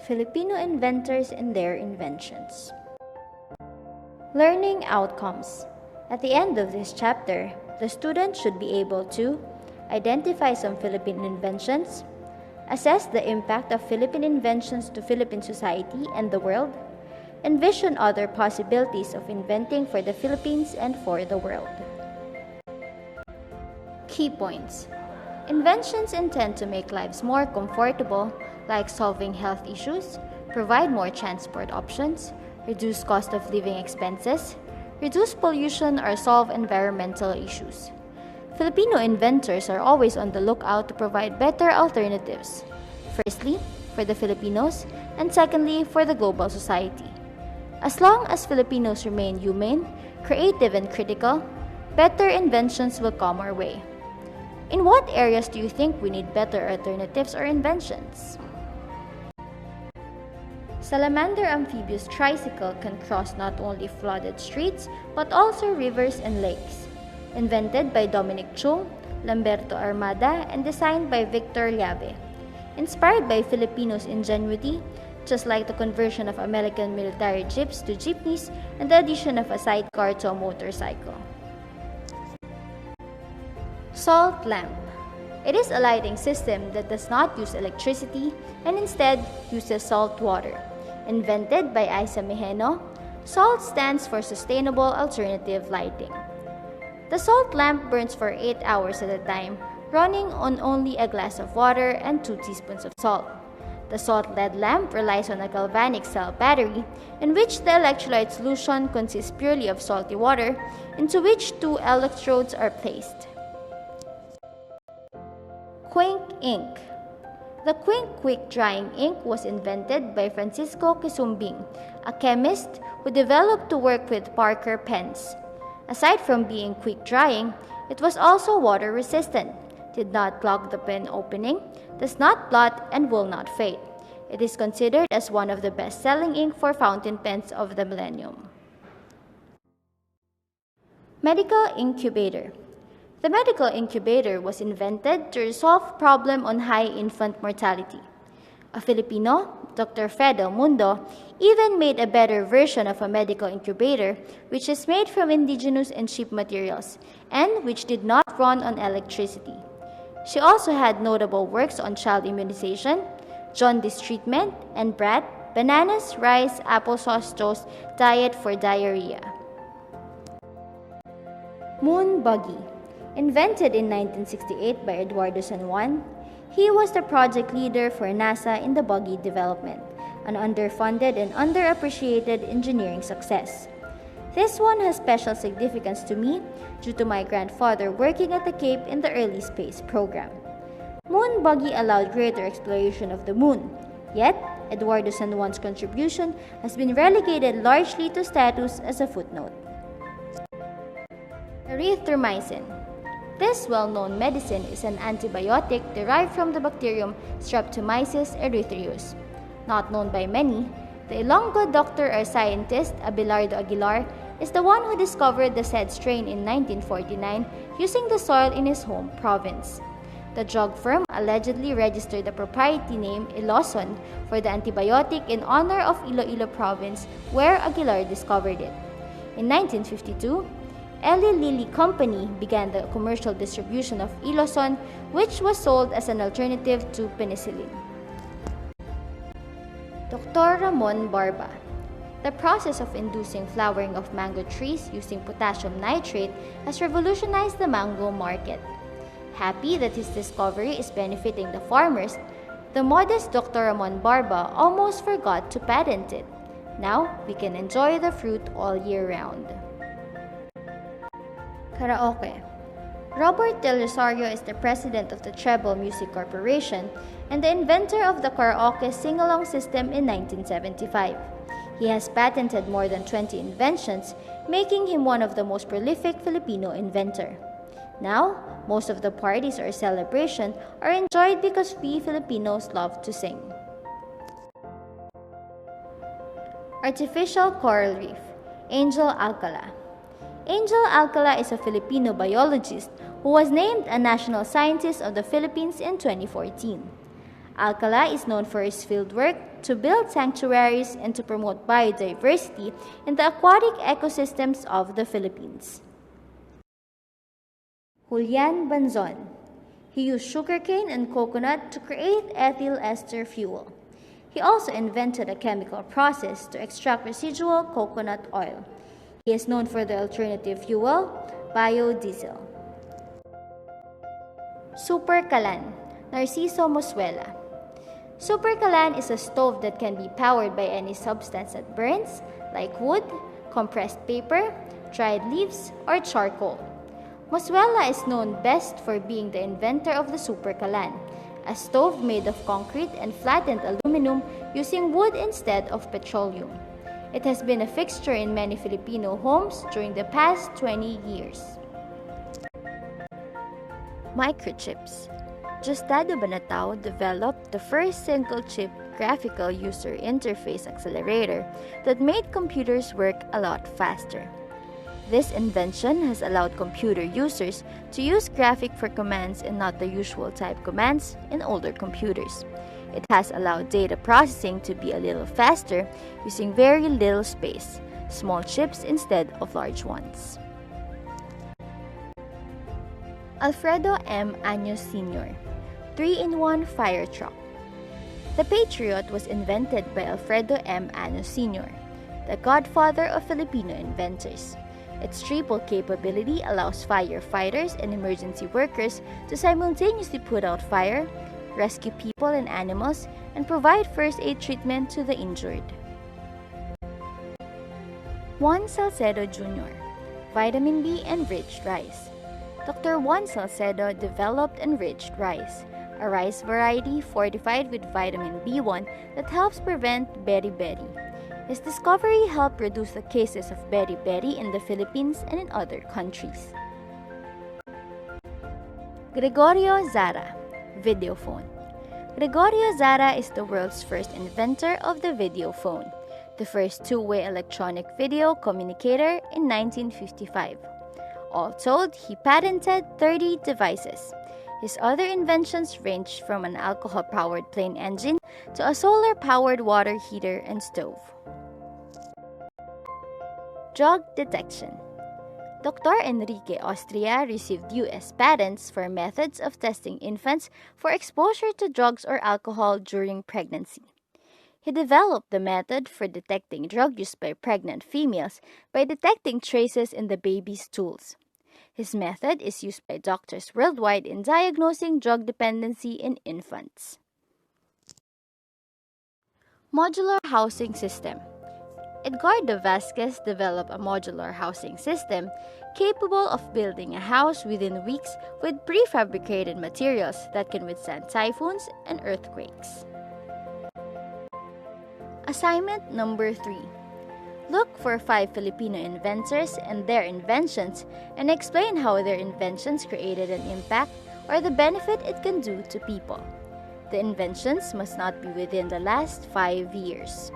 Filipino inventors and their inventions. Learning outcomes. At the end of this chapter, the student should be able to identify some Philippine inventions, assess the impact of Philippine inventions to Philippine society and the world, envision other possibilities of inventing for the Philippines and for the world. Key points. Inventions intend to make lives more comfortable, like solving health issues, provide more transport options, reduce cost of living expenses, reduce pollution, or solve environmental issues. Filipino inventors are always on the lookout to provide better alternatives. Firstly, for the Filipinos, and secondly, for the global society. As long as Filipinos remain humane, creative, and critical, better inventions will come our way. In what areas do you think we need better alternatives or inventions? Salamander amphibious tricycle can cross not only flooded streets but also rivers and lakes. Invented by Dominic Chung, Lamberto Armada, and designed by Victor Llave. Inspired by Filipinos' ingenuity, just like the conversion of American military jeeps to jeepneys and the addition of a sidecar to a motorcycle. Salt lamp. It is a lighting system that does not use electricity and instead uses salt water. Invented by Isa Mejeno, SALT stands for Sustainable Alternative Lighting. The salt lamp burns for 8 hours at a time, running on only a glass of water and 2 teaspoons of salt. The salt lead lamp relies on a galvanic cell battery in which the electrolyte solution consists purely of salty water, into which 2 electrodes are placed. Quink ink. The Quink quick drying ink was invented by Francisco Quisumbing, a chemist who developed to work with Parker pens. Aside from being quick drying, it was also water resistant, did not clog the pen opening, does not blot, and will not fade. It is considered as one of the best-selling ink for fountain pens of the millennium. Medical incubator. The medical incubator was invented to resolve problem on high infant mortality. A Filipino, Dr. Fred Mundo, even made a better version of a medical incubator which is made from indigenous and cheap materials and which did not run on electricity. She also had notable works on child immunization, jaundice treatment, and bread, bananas, rice, applesauce toast, diet for diarrhea. Moon buggy. Invented in 1968 by Eduardo San Juan, he was the project leader for NASA in the buggy development, an underfunded and underappreciated engineering success. This one has special significance to me due to my grandfather working at the Cape in the early space program. Moon buggy allowed greater exploration of the moon, yet Eduardo San Juan's contribution has been relegated largely to status as a footnote. Erythromycin. This well-known medicine is an antibiotic derived from the bacterium Streptomyces erythraeus. Not known by many, the Ilonggo doctor or scientist Abelardo Aguilar is the one who discovered the said strain in 1949 using the soil in his home province. The drug firm allegedly registered the proprietary name Iloson for the antibiotic in honor of Iloilo province where Aguilar discovered it. In 1952, Eli Lilly Company began the commercial distribution of Iloson, which was sold as an alternative to penicillin. Dr. Ramon Barba. The process of inducing flowering of mango trees using potassium nitrate has revolutionized the mango market. Happy that his discovery is benefiting the farmers, the modest Dr. Ramon Barba almost forgot to patent it. Now, we can enjoy the fruit all year round. Karaoke. Robert Del Rosario is the president of the Treble Music Corporation and the inventor of the karaoke sing-along system in 1975. He has patented more than 20 inventions, making him one of the most prolific Filipino inventor. Now, most of the parties or celebration are enjoyed because we Filipinos love to sing. Artificial coral reef. Angel Alcala. Angel Alcala is a Filipino biologist who was named a National Scientist of the Philippines in 2014. Alcala is known for his fieldwork to build sanctuaries and to promote biodiversity in the aquatic ecosystems of the Philippines. Julian Banzon. He used sugarcane and coconut to create ethyl ester fuel. He also invented a chemical process to extract residual coconut oil. He is known for the alternative fuel, biodiesel. Super Kalan, Narciso Mossuela. Super Kalan is a stove that can be powered by any substance that burns, like wood, compressed paper, dried leaves, or charcoal. Mossuela is known best for being the inventor of the Super Kalan, a stove made of concrete and flattened aluminum using wood instead of petroleum. It has been a fixture in many Filipino homes during the past 20 years. Microchips. Justado Banatao developed the first single-chip graphical user interface accelerator that made computers work a lot faster. This invention has allowed computer users to use graphic for commands and not the usual type commands in older computers. It has allowed data processing to be a little faster using very little space, small chips instead of large ones. Alfredo M. Años Sr. 3-in-1 Fire Truck. The Patriot was invented by Alfredo M. Años Sr., the godfather of Filipino inventors. Its triple capability allows firefighters and emergency workers to simultaneously put out fire, rescue people and animals, and provide first aid treatment to the injured. Juan Salcedo Jr. Vitamin B enriched rice. Dr. Juan Salcedo developed enriched rice, a rice variety fortified with vitamin B1 that helps prevent beriberi. His discovery helped reduce the cases of beriberi in the Philippines and in other countries. Gregorio Zara, video phone. Gregorio Zara is the world's first inventor of the video phone, the first two-way electronic video communicator in 1955. All told, he patented 30 devices. His other inventions ranged from an alcohol-powered plane engine to a solar-powered water heater and stove. Drug detection. Dr. Enrique Austria received U.S. patents for methods of testing infants for exposure to drugs or alcohol during pregnancy. He developed the method for detecting drug use by pregnant females by detecting traces in the baby's stools. His method is used by doctors worldwide in diagnosing drug dependency in infants. Modular housing system. Edgardo Vasquez developed a modular housing system capable of building a house within weeks with prefabricated materials that can withstand typhoons and earthquakes. Assignment number 3. Look for 5 Filipino inventors and their inventions and explain how their inventions created an impact or the benefit it can do to people. The inventions must not be within the last 5 years.